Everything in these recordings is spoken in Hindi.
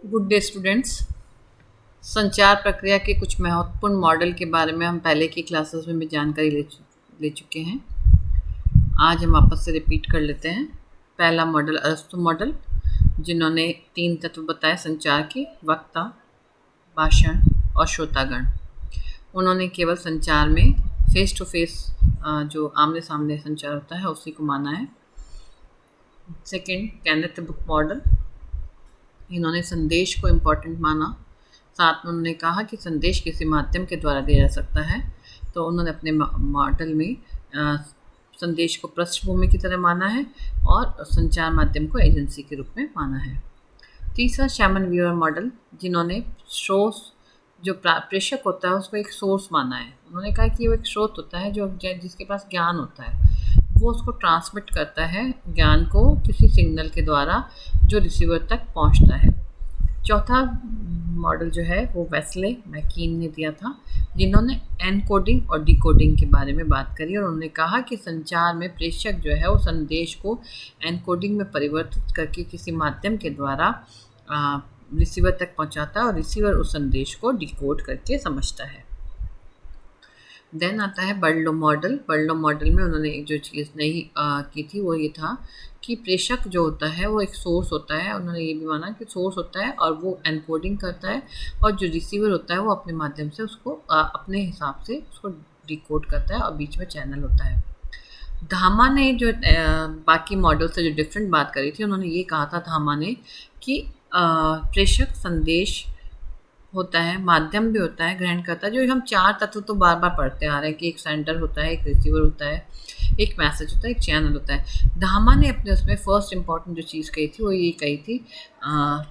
Good day students. संचार प्रक्रिया के कुछ महत्वपूर्ण मॉडल के बारे में हम पहले की क्लासेस में भी जानकारी ले चुके हैं। आज हम वापस से रिपीट कर लेते हैं। पहला मॉडल अरस्तु मॉडल, जिन्होंने 3 तत्व बताए संचार के: वक्ता, भाषण और श्रोतागण। उन्होंने केवल संचार में फेस टू फेस जो आमने सामने संचार होता है उसी को माना है। सेकेंड, केनेथ बुक मॉडल, इन्होंने संदेश को इम्पोर्टेंट माना। साथ में उन्होंने कहा कि संदेश किसी माध्यम के द्वारा दिया जा सकता है, तो उन्होंने अपने मॉडल में संदेश को पृष्ठभूमि की तरह माना है और संचार माध्यम को एजेंसी के रूप में माना है। तीसरा, शैमन वीवर मॉडल, जिन्होंने सोर्स, जो प्रेषक होता है उसको एक सोर्स माना है। उन्होंने कहा कि वो एक स्रोत होता है जो जिसके पास ज्ञान होता है, वो उसको ट्रांसमिट करता है ज्ञान को किसी सिग्नल के द्वारा जो रिसीवर तक पहुंचता है। चौथा मॉडल जो है वो वेस्ले मैकीन ने दिया था, जिन्होंने एनकोडिंग और डिकोडिंग के बारे में बात करी और उन्होंने कहा कि संचार में प्रेषक जो है वो संदेश को एनकोडिंग में परिवर्तित करके किसी माध्यम के द्वारा रिसीवर तक पहुंचाता है और रिसीवर उस संदेश को डिकोड करके समझता है। देन आता है बर्लो मॉडल। बर्लो मॉडल में उन्होंने एक जो चीज़ नहीं की थी वो ये था कि प्रेषक जो होता है वो एक सोर्स होता है। उन्होंने ये भी माना कि सोर्स होता है और वो एनकोडिंग करता है, और जो रिसीवर होता है वो अपने माध्यम से उसको अपने हिसाब से उसको डिकोड करता है, और बीच में चैनल होता है। धामा ने जो बाकी मॉडल से जो डिफरेंट बात करी थी, उन्होंने ये कहा था धामा ने कि प्रेषक संदेश होता है, माध्यम भी होता है, ग्रहण करता है। जो हम 4 तत्व तो बार बार पढ़ते आ रहे हैं कि एक सेंडर होता है, एक रिसीवर होता है, एक मैसेज होता है, एक चैनल होता है। धामा ने अपने उसमें फर्स्ट इम्पॉर्टेंट जो चीज़ कही थी वो ये कही थी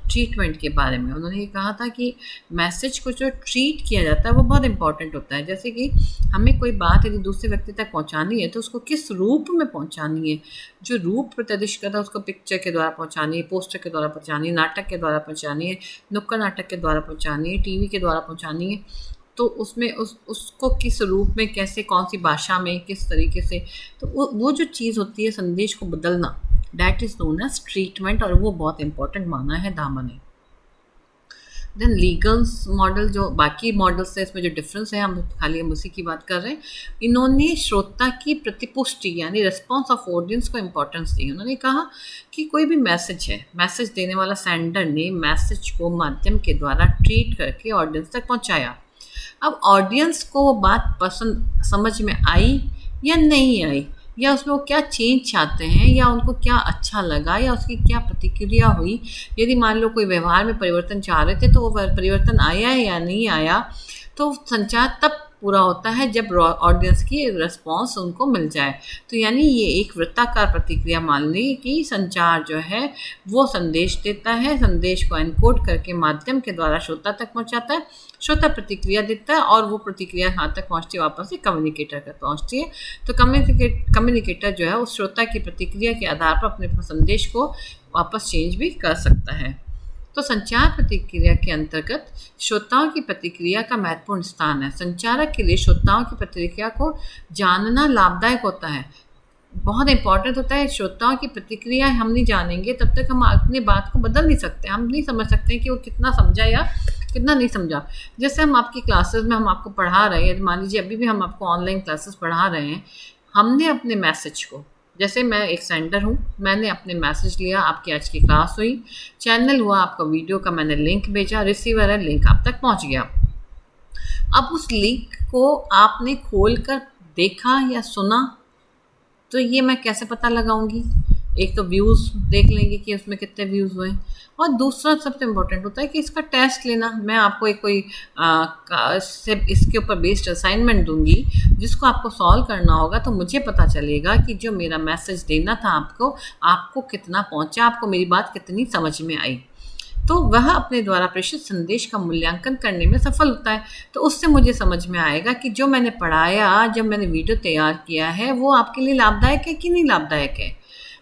ट्रीटमेंट के बारे में। उन्होंने ये कहा था कि मैसेज को जो ट्रीट किया जाता है वो बहुत इंपॉर्टेंट होता है। जैसे कि हमें कोई बात यदि दूसरे व्यक्ति तक पहुंचानी है तो उसको किस रूप में पहुंचानी है, जो रूप प्रदर्शित करता है उसको पिक्चर के द्वारा पहुंचानी है, पोस्टर के द्वारा पहुंचानी है, नाटक के द्वारा पहुंचानी है, नुक्कड़ नाटक के द्वारा पहुंचानी है, टीवी के द्वारा पहुंचानी है। तो उसमें उसको किस रूप में, कैसे, कौन सी भाषा में, किस तरीके से, तो वो जो चीज़ होती है संदेश को बदलना, that is known as treatment, और वो बहुत इंपॉर्टेंट माना है धामा ने। देन लीगल्स मॉडल, जो बाकी मॉडल से इसमें जो डिफरेंस है हम उसी की बात कर रहे हैं। इन्होंने श्रोता की प्रतिपुष्टि यानी रिस्पॉन्स ऑफ ऑडियंस को इम्पोर्टेंस दी। उन्होंने कहा कि कोई भी मैसेज है, मैसेज देने वाला सेंडर ने मैसेज को माध्यम के द्वारा ट्रीट करके ऑडियंस तक पहुंचाया। अब ऑडियंस को वो बात पसंद, समझ में आई या नहीं आई, या उसमें वो क्या चेंज चाहते हैं, या उनको क्या अच्छा लगा, या उसकी क्या प्रतिक्रिया हुई। यदि मान लो कोई व्यवहार में परिवर्तन चाह रहे थे तो वो परिवर्तन आया है या नहीं आया, तो संचार तब पूरा होता है जब ऑडियंस की रिस्पॉन्स उनको मिल जाए। तो यानी ये एक वृत्ताकार प्रतिक्रिया मान ली कि संचार जो है वो संदेश देता है, संदेश को एनकोड करके माध्यम के द्वारा श्रोता तक पहुंचाता है, श्रोता प्रतिक्रिया देता है, और वो प्रतिक्रिया हाथ तक पहुंचती है, वापस से कम्युनिकेटर तक पहुंचती है। तो कम्युनिकेटर जो है उस श्रोता की प्रतिक्रिया के आधार पर अपने संदेश को वापस चेंज भी कर सकता है। तो संचार प्रतिक्रिया के अंतर्गत श्रोताओं की प्रतिक्रिया का महत्वपूर्ण स्थान है। संचारक के लिए श्रोताओं की प्रतिक्रिया को जानना लाभदायक होता है, बहुत इंपॉर्टेंट होता है। श्रोताओं की प्रतिक्रिया हम नहीं जानेंगे तब तक हम अपनी बात को बदल नहीं सकते, हम नहीं समझ सकते कि वो कितना समझा या कितना नहीं समझा। जैसे हम आपकी क्लासेस में हम आपको पढ़ा रहे हैं, मान लीजिए अभी भी हम आपको ऑनलाइन क्लासेस पढ़ा रहे हैं, हमने अपने मैसेज को, जैसे मैं एक सेंडर हूँ, मैंने अपने मैसेज लिया, आपकी आज की क्लास हुई, चैनल हुआ, आपका वीडियो का मैंने लिंक भेजा, रिसीवर है, लिंक आप तक पहुँच गया। अब उस लिंक को आपने खोलकर देखा या सुना, तो ये मैं कैसे पता लगाऊंगी? एक तो व्यूज़ देख लेंगे कि उसमें कितने व्यूज़ हुए, और दूसरा सबसे इम्पोर्टेंट होता है कि इसका टेस्ट लेना। मैं आपको एक कोई इसके ऊपर बेस्ड असाइनमेंट दूंगी जिसको आपको सॉल्व करना होगा, तो मुझे पता चलेगा कि जो मेरा मैसेज देना था आपको कितना पहुंचा, आपको मेरी बात कितनी समझ में आई। तो वह अपने द्वारा प्रेषित संदेश का मूल्यांकन करने में सफल होता है। तो उससे मुझे समझ में आएगा कि जो मैंने पढ़ाया, जब मैंने वीडियो तैयार किया है, वो आपके लिए लाभदायक है कि नहीं लाभदायक है।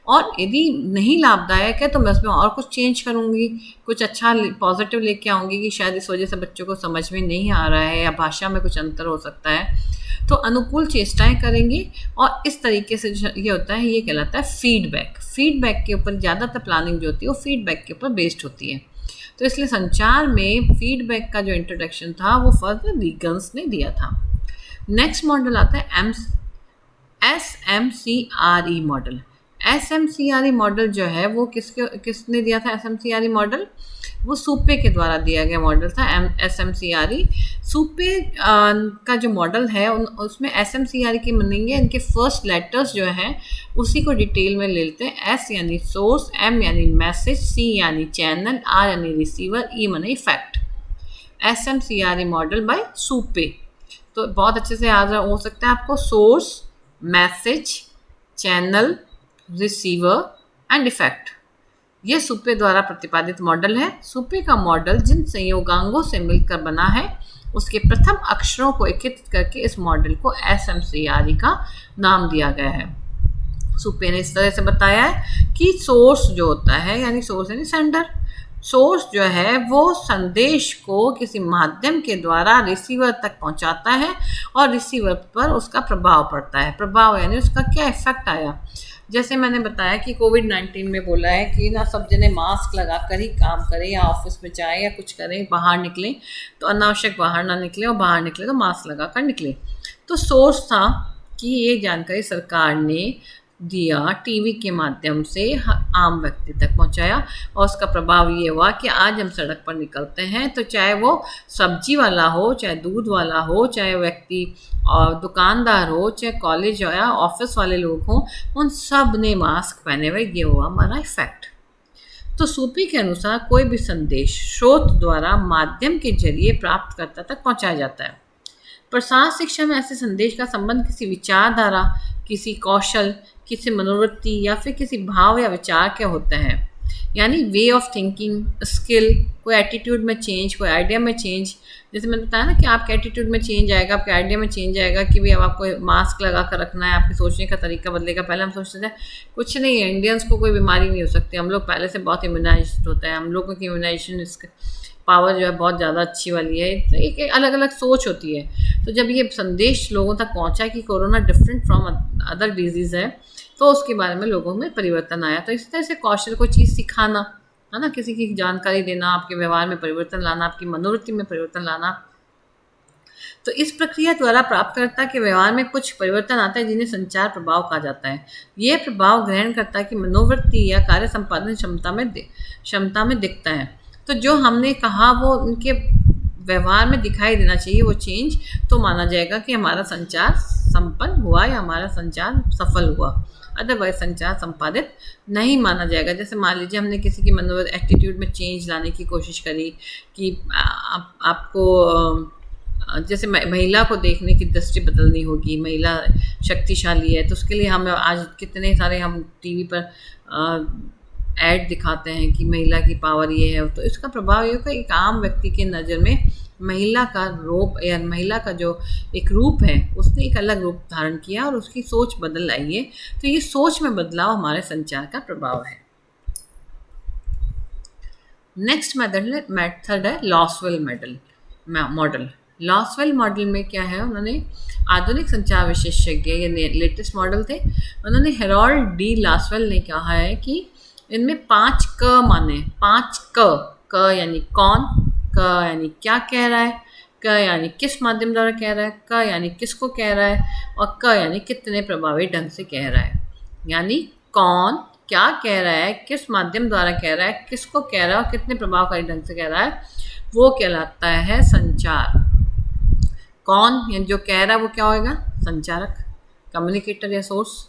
और यदि नहीं लाभदायक है तो मैं उसमें और कुछ चेंज करूँगी, कुछ अच्छा पॉजिटिव लेके आऊँगी कि शायद इस वजह से बच्चों को समझ में नहीं आ रहा है, या भाषा में कुछ अंतर हो सकता है। तो अनुकूल चेष्टाएं करेंगे, और इस तरीके से जो ये होता है, ये कहलाता है फीडबैक। फीडबैक के ऊपर ज़्यादातर प्लानिंग जो होती है वो फीडबैक के ऊपर बेस्ड होती है। तो इसलिए संचार में फीडबैक का जो इंट्रोडक्शन था वो फर्स्ट रीगन्स ने दिया था। नेक्स्ट मॉडल आता है SMCRE मॉडल। SMCRE मॉडल जो है वो किसने दिया था? SMCRE मॉडल वो सुपे के द्वारा दिया गया मॉडल था। SMCRE सुपे का जो मॉडल है उसमें SMCRE की मीनिंग है, इनके फर्स्ट लेटर्स जो हैं उसी को डिटेल में ले लेते हैं। S यानी सोर्स, M यानी मैसेज, C यानी चैनल, R यानी रिसीवर, E यानी effect. SMCRE model by Supe. तो बहुत अच्छे से याद हो सकता है आपको, source, message, channel, receiver and effect. यह सुपे द्वारा प्रतिपादित मॉडल है। सुपे का मॉडल जिन संयोगांगों से मिलकर बना है उसके प्रथम अक्षरों को एकत्रित करके इस मॉडल को SMCRE का नाम दिया गया है। सुपे ने इस तरह से बताया है कि सोर्स जो होता है, यानी सोर्स यानी सेंडर, सोर्स जो है वो संदेश को किसी माध्यम के द्वारा रिसीवर तक पहुंचाता है और रिसीवर पर उसका प्रभाव पड़ता है। प्रभाव यानी उसका क्या इफेक्ट आया। जैसे मैंने बताया कि कोविड-19 में बोला है कि ना सब जने मास्क लगा कर ही काम करें, या ऑफिस में जाए या कुछ करें, बाहर निकलें तो अनावश्यक बाहर ना निकलें, और बाहर निकले तो मास्क लगा कर निकलें। तो सोर्स था कि ये जानकारी सरकार ने दिया, टीवी के माध्यम से आम व्यक्ति तक पहुंचाया, और उसका प्रभाव ये हुआ कि आज हम सड़क पर निकलते हैं तो चाहे वो सब्जी वाला हो, चाहे दूध वाला हो, चाहे व्यक्ति और दुकानदार हो, चाहे कॉलेज या ऑफिस वाले लोग हों, उन सब ने मास्क पहने हुए। ये हुआ हमारा इफेक्ट। तो सुपे के अनुसार कोई भी संदेश स्रोत द्वारा माध्यम के जरिए प्राप्तकर्ता तक पहुंचाया जाता है। प्रसार शिक्षा में ऐसे संदेश का संबंध किसी विचारधारा, किसी कौशल, किसी मनोवृत्ति या फिर किसी भाव या विचार के होते हैं, यानी वे ऑफ थिंकिंग, स्किल, कोई एटीट्यूड में चेंज, कोई आइडिया में चेंज। जैसे मैंने बताया ना कि आपके एटीट्यूड में चेंज आएगा, आपके आइडिया में चेंज आएगा कि भाई अब आपको मास्क लगा कर रखना है, आपके सोचने का तरीका बदलेगा। पहले हम सोचते थे कुछ नहीं है, इंडियंस को कोई बीमारी नहीं हो सकती, हम लोग पहले से बहुत इम्यूनाइज्ड होता है, हम लोगों की इम्यूनाइजेशन पावर जो है बहुत ज़्यादा अच्छी वाली है। तो एक अलग अलग सोच होती है। तो जब ये संदेश लोगों तक पहुंचा कि corona different from other disease है, तो उसके बारे में लोगों में परिवर्तन आया। तो इस तरह से कौशल को चीज़ सिखाना है ना, किसी की जानकारी देना, आपके व्यवहार में परिवर्तन लाना, आपकी मनोवृत्ति में परिवर्तन लाना। तो इस प्रक्रिया द्वारा प्राप्तकर्ता के व्यवहार में कुछ परिवर्तन आता है जिन्हें संचार प्रभाव कहा जाता है। यह प्रभाव ग्रहणकर्ता की मनोवृत्ति या कार्य संपादन क्षमता में दिखता है। तो जो हमने कहा वो उनके व्यवहार में दिखाई देना चाहिए, वो चेंज, तो माना जाएगा कि हमारा संचार संपन्न हुआ या हमारा संचार सफल हुआ। अदरवाइज संचार संपादित नहीं माना जाएगा। जैसे मान लीजिए हमने किसी की मनोवृत्ति एटीट्यूड में चेंज लाने की कोशिश करी कि आपको जैसे महिला को देखने की दृष्टि बदलनी होगी, महिला शक्तिशाली है, तो उसके लिए हम आज कितने सारे हम टीवी पर ऐड दिखाते हैं कि महिला की पावर ये है। तो इसका प्रभाव ये होगा एक आम व्यक्ति के नज़र में महिला का रूप या महिला का जो एक रूप है उसने एक अलग रूप धारण किया और उसकी सोच बदल आई है। तो ये सोच में बदलाव हमारे संचार का प्रभाव है। नेक्स्ट मेथड है लॉसवेल मॉडल। लॉसवेल मॉडल में क्या है, उन्होंने आधुनिक संचार विशेषज्ञ, ये लेटेस्ट मॉडल थे, उन्होंने हेरोल्ड डी लॉसवेल ने कहा है कि इनमें 5 क माने, 5 क यानी कौन, क यानी क्या कह रहा है, क यानी किस माध्यम द्वारा कह रहा है, क यानी किसको कह रहा है, और क यानी कितने प्रभावी ढंग से कह रहा है। यानी कौन क्या कह रहा है, किस माध्यम द्वारा कह रहा है, किसको कह रहा है और कितने प्रभावकारी ढंग से कह रहा है, वो कहलाता है संचार। कौन यानी जो कह रहा है वो क्या होगा, संचारक, कम्युनिकेटर या सोर्स।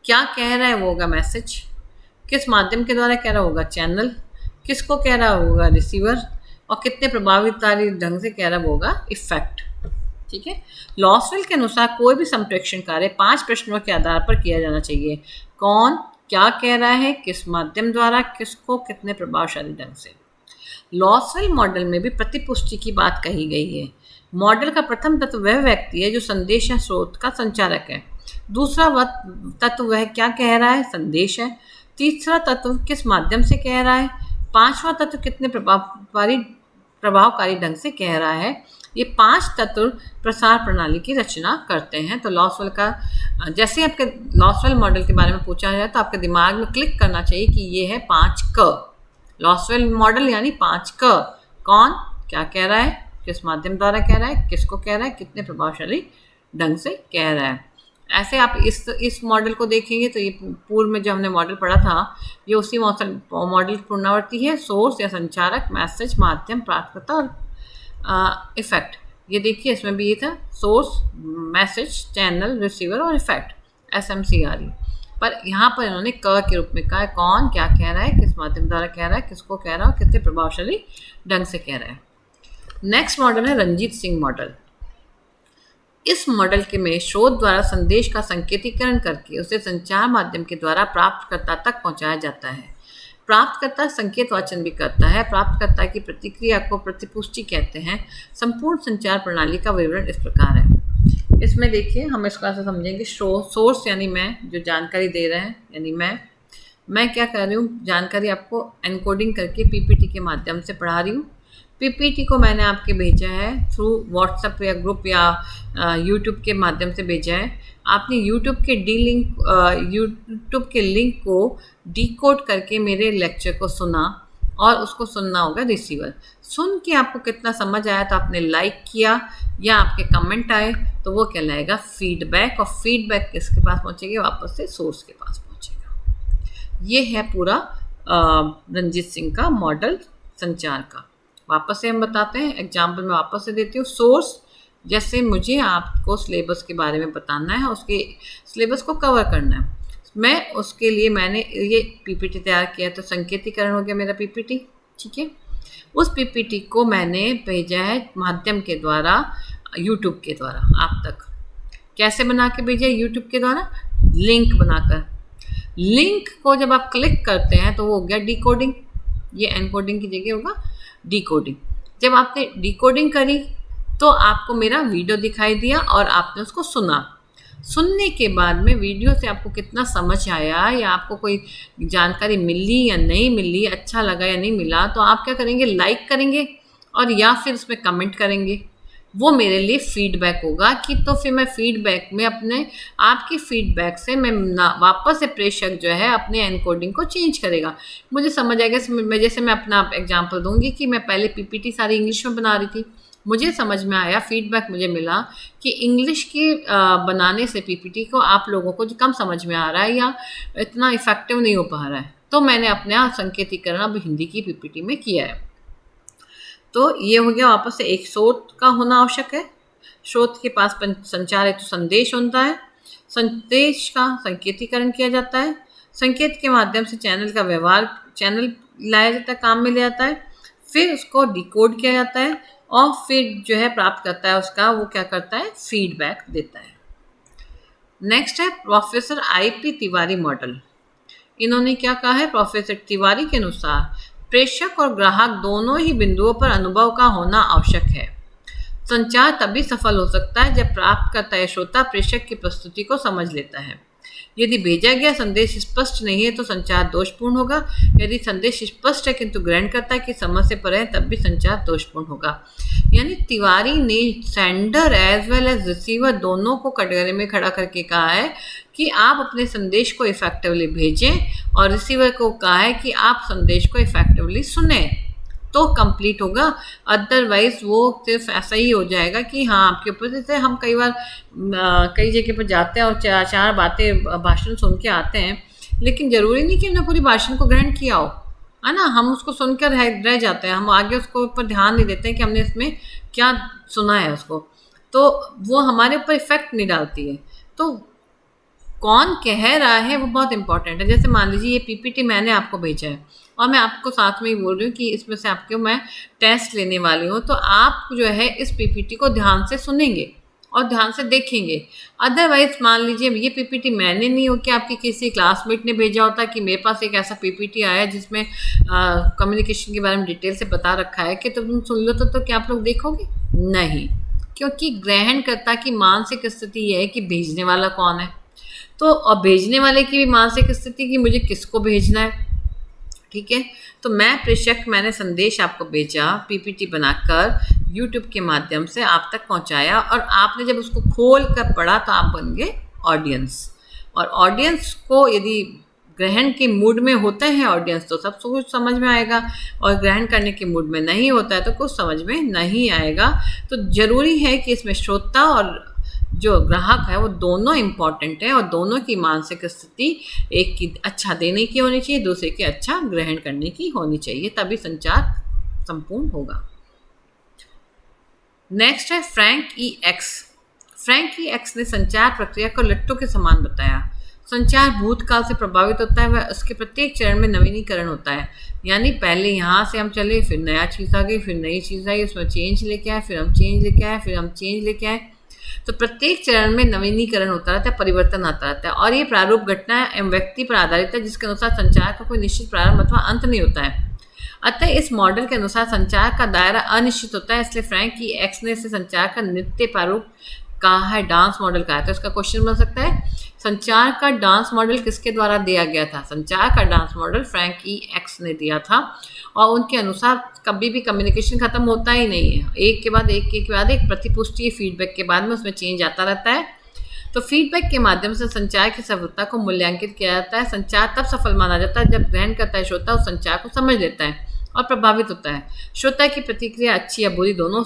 क्या कह रहा है वो होगा मैसेज। किस माध्यम के द्वारा कह रहा होगा चैनल। किसको कह रहा होगा रिसीवर। और कितने प्रभावकारी ढंग से कह रहा होगा इफेक्ट। ठीक है। लॉसवेल के अनुसार कोई भी संप्रेषण कार्य 5 प्रश्नों के आधार पर किया जाना चाहिए। कौन क्या कह रहा है, किस माध्यम द्वारा, किसको, कितने प्रभावशाली ढंग से। लॉसवेल मॉडल में भी प्रतिपुष्टि की बात कही गई है। मॉडल का प्रथम तत्व वह व्यक्ति है जो संदेश या स्रोत का संचारक है। दूसरा तत्व वह क्या कह रहा है, संदेश है। तीसरा तत्व किस माध्यम से कह रहा है। पांचवा तत्व कितने प्रभावकारी ढंग से कह रहा है। ये 5 तत्व प्रसार प्रणाली की रचना करते हैं। तो लॉसवेल का जैसे आपके लॉसवेल मॉडल के बारे में पूछा जाए तो आपके दिमाग में क्लिक करना चाहिए कि ये है 5 क। लॉसवेल मॉडल यानी 5 क। कौन क्या कह रहा है, किस माध्यम द्वारा कह रहा है, किसको कह रहा है, कितने प्रभावशाली ढंग से कह रहा है। ऐसे आप इस मॉडल को देखेंगे तो ये पूर्व में जो हमने मॉडल पढ़ा था ये उसी मॉडल की पुनरावृत्ति है। सोर्स या संचारक, मैसेज, माध्यम, प्राप्तकर्ता और इफेक्ट। ये देखिए इसमें भी ये था सोर्स, मैसेज, चैनल, रिसीवर और इफेक्ट, SMCRE। पर यहाँ पर इन्होंने क के रूप में कहा है। कौन क्या कह रहा है, किस माध्यम द्वारा कह रहा है, किसको कह रहा है और कितने प्रभावशाली ढंग से कह रहा है। नेक्स्ट मॉडल है रंजीत सिंह मॉडल। इस मॉडल के में स्रोत द्वारा संदेश का संकेतीकरण करके उसे संचार माध्यम के द्वारा प्राप्तकर्ता तक पहुंचाया जाता है। प्राप्तकर्ता संकेत वाचन भी करता है। प्राप्तकर्ता की प्रतिक्रिया को प्रतिपुष्टि कहते हैं। संपूर्ण संचार प्रणाली का विवरण इस प्रकार है। इसमें देखिए हम इसको ऐसा समझेंगे, सोर्स यानी मैं, जो जानकारी दे रहे हैं यानी मैं क्या कर रही हूँ, जानकारी आपको एनकोडिंग करके पीपीटी के माध्यम से पढ़ा रही हूँ। पीपीटी को मैंने आपके भेजा है थ्रू व्हाट्सएप या ग्रुप या यूट्यूब के माध्यम से भेजा है। आपने यूट्यूब के लिंक को डिकोड करके मेरे लेक्चर को सुना और उसको सुनना होगा रिसीवर। सुन के आपको कितना समझ आया तो आपने लाइक किया या आपके कमेंट आए तो वो कहलाएगा फीडबैक, और फीडबैक किसके पास पहुँचेगा, वापस से सोर्स के पास पहुँचेगा। ये है पूरा रंजीत सिंह का मॉडल संचार का। वापस से हम बताते हैं, एग्जाम्पल में वापस से देती हूँ। सोर्स, जैसे मुझे आपको सिलेबस के बारे में बताना है, उसके सिलेबस को कवर करना है, मैं उसके लिए मैंने ये पीपीटी तैयार किया, तो संकेतीकरण हो गया मेरा पीपीटी। ठीक है, उस पीपीटी को मैंने भेजा है माध्यम के द्वारा, यूट्यूब के द्वारा आप तक। कैसे बना के भेजा है? यूट्यूब के द्वारा लिंक बनाकर। लिंक को जब आप क्लिक करते हैं तो वो हो गया डिकोडिंग, ये एनकोडिंग की जगह होगा डिकोडिंग। जब आपने डिकोडिंग करी तो आपको मेरा वीडियो दिखाई दिया और आपने उसको सुना। सुनने के बाद में वीडियो से आपको कितना समझ आया या आपको कोई जानकारी मिली या नहीं मिली, अच्छा लगा या नहीं मिला, तो आप क्या करेंगे, लाइक करेंगे और या फिर उसमें कमेंट करेंगे। वो मेरे लिए फीडबैक होगा कि तो फिर मैं फीडबैक में अपने आपकी फीडबैक से मैं वापस से प्रेषक जो है अपने एनकोडिंग को चेंज करेगा। मुझे समझ आएगा, जैसे मैं अपना एग्जांपल दूंगी कि मैं पहले पीपीटी सारी इंग्लिश में बना रही थी, मुझे समझ में आया, फीडबैक मुझे मिला कि इंग्लिश के बनाने से पीपीटी को आप लोगों को कम समझ में आ रहा है या इतना इफेक्टिव नहीं हो पा रहा है, तो मैंने अपने संकेतीकरण अब हिंदी की पीपीटी में किया है। तो ये हो गया, वापस से एक स्रोत का होना आवश्यक है। स्रोत के पास संचार है तो संदेश होता है, संदेश का संकेतीकरण किया जाता है, संकेत के माध्यम से चैनल का व्यवहार, चैनल लाया जाता है, काम में ले जाता है, फिर उसको डिकोड किया जाता है और फिर जो है प्राप्त करता है उसका, वो क्या करता है, फीडबैक देता है। नेक्स्ट है प्रोफेसर IP तिवारी मॉडल। इन्होंने क्या कहा है, प्रोफेसर तिवारी के अनुसार प्रेषक और ग्राहक दोनों ही बिंदुओं पर अनुभव का होना आवश्यक है। संचार तभी सफल हो सकता है जब प्राप्तकर्ता या श्रोता प्रेषक की प्रस्तुति को समझ लेता है। यदि भेजा गया संदेश स्पष्ट नहीं है तो संचार दोषपूर्ण होगा। यदि संदेश स्पष्ट है किंतु ग्रहणकर्ता की समझ से परे है तब भी संचार दोषपूर्ण होगा। यानी तिवारी ने sender as well as receiver दोनों को कटघरे में खड़ा करके कहा है कि आप अपने संदेश को इफेक्टिवली भेजें और रिसीवर को कहा है कि आप संदेश को इफेक्टिवली सुने तो कंप्लीट होगा। अदरवाइज वो सिर्फ ऐसा ही हो जाएगा कि हाँ आपके ऊपर, जैसे हम कई बार कई जगह पर जाते हैं और चार बातें भाषण सुन के आते हैं, लेकिन ज़रूरी नहीं कि हमने पूरी भाषण को ग्रहण किया हो, है ना। हम उसको सुनकर रह जाते हैं, हम आगे उसको ऊपर ध्यान नहीं देते हैं कि हमने इसमें क्या सुना है उसको, तो वो हमारे ऊपर इफेक्ट नहीं डालती है। तो कौन कह रहा है वो बहुत इंपॉर्टेंट है। जैसे मान लीजिए ये पीपीटी मैंने आपको भेजा है और मैं आपको साथ में ही बोल रही हूँ कि इसमें से आपके मैं टेस्ट लेने वाली हूँ, तो आप जो है इस पीपीटी को ध्यान से सुनेंगे और ध्यान से देखेंगे। अदरवाइज मान लीजिए ये पीपीटी मैंने नहीं हो कि आपकी किसी क्लासमेट ने भेजा होता कि मेरे पास एक ऐसा पीपीटी आया जिसमें कम्युनिकेशन के बारे में डिटेल से बता रखा है कि तुम सुन लो तो क्या आप लोग देखोगे? नहीं, क्योंकि ग्रहणकर्ता की मानसिक स्थिति यह है कि भेजने वाला कौन है, तो और भेजने वाले की भी मानसिक स्थिति कि मुझे किसको भेजना है। ठीक है, तो मैंने संदेश आपको भेजा, पीपीटी बनाकर यूट्यूब के माध्यम से आप तक पहुंचाया और आपने जब उसको खोल कर पढ़ा तो आप बन गए ऑडियंस। और ऑडियंस को यदि ग्रहण के मूड में होते हैं ऑडियंस तो सब कुछ समझ में आएगा, और ग्रहण करने के मूड में नहीं होता है तो कुछ समझ में नहीं आएगा। तो ज़रूरी है कि इसमें श्रोता और जो ग्राहक है वो दोनों इम्पॉर्टेंट है, और दोनों की मानसिक स्थिति एक की अच्छा देने की होनी चाहिए, दूसरे की अच्छा ग्रहण करने की होनी चाहिए, तभी संचार संपूर्ण होगा। नेक्स्ट है Frank E x. Frank E x ने संचार प्रक्रिया को लट्टू के समान बताया। संचार भूतकाल से प्रभावित होता है, वह उसके प्रत्येक चरण में नवीनीकरण होता है। यानी पहले यहाँ से हम चले, फिर नया चीज़ आ गई, फिर नई चीज़ आई, उसमें चेंज लेके आए, फिर हम चेंज लेके आए, फिर हम चेंज लेके आए। तो प्रत्येक चरण में नवीनीकरण होता रहता है, परिवर्तन आता रहता है, और ये प्रारूप घटना एवं व्यक्ति पर आधारित है, जिसके अनुसार संचार का कोई निश्चित प्रारंभ अथवा अंत नहीं होता है। अतः इस मॉडल के अनुसार संचार का दायरा अनिश्चित होता है, इसलिए फ्रैंक ई एक्स ने इसे संचार का नित्य प्रारूप कहा है, डांस मॉडल कहा है। तो इसका क्वेश्चन बन सकता है, संचार का डांस मॉडल किसके द्वारा दिया गया था? संचार का dance model Frank E x ने दिया था, और उनके अनुसार कभी भी कम्युनिकेशन खत्म होता ही नहीं है, एक के बाद एक प्रतिपुष्टि फीडबैक के बाद में उसमें चेंज आता रहता है। तो फीडबैक के माध्यम से संचार की सफलता को मूल्यांकित किया जाता है। संचार तब सफल माना जाता है जब ग्रहण करता है श्रोता उस संचार को समझ लेता है और प्रभावित होता है। श्रोता की प्रतिक्रिया अच्छी या बुरी दोनों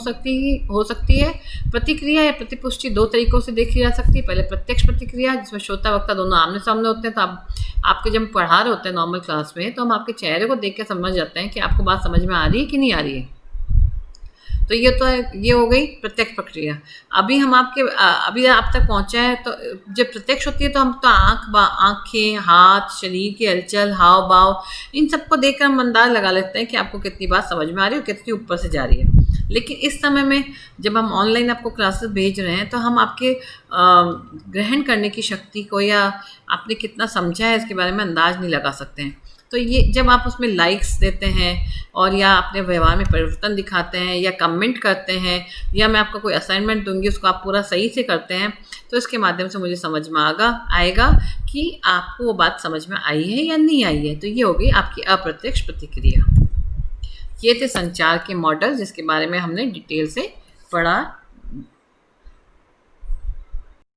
हो सकती है। प्रतिक्रिया या प्रतिपुष्टि दो तरीकों से देखी जा सकती है। पहले प्रत्यक्ष प्रतिक्रिया, जिसमें श्रोता वक्ता दोनों आमने सामने होते हैं। तो आपके जब पढ़ा रहे होते हैं नॉर्मल क्लास में, तो हम आपके चेहरे को देख के समझ जाते हैं कि आपको बात समझ में आ रही है कि नहीं आ रही है। तो ये हो गई प्रत्यक्ष प्रक्रिया। अभी आप तक पहुंचा है, तो जब प्रत्यक्ष होती है तो हम तो आंखें, हाथ, शरीर की हलचल, हाव भाव, इन सबको देखकर हम अंदाज लगा लेते हैं कि आपको कितनी बात समझ में आ रही है और कितनी ऊपर से जा रही है। लेकिन इस समय में जब हम ऑनलाइन आपको क्लासेस भेज रहे हैं, तो हम आपके ग्रहण करने की शक्ति को या आपने कितना समझा है इसके बारे में अंदाज नहीं लगा सकते हैं। तो ये जब आप उसमें लाइक्स देते हैं और या अपने व्यवहार में परिवर्तन दिखाते हैं या कमेंट करते हैं, या मैं आपको कोई असाइनमेंट दूंगी उसको आप पूरा सही से करते हैं, तो इसके माध्यम से मुझे समझ में आएगा कि आपको वो बात समझ में आई है या नहीं आई है। तो ये हो गई आपकी अप्रत्यक्ष प्रतिक्रिया। ये थे संचार के मॉडल जिसके बारे में हमने डिटेल से पढ़ा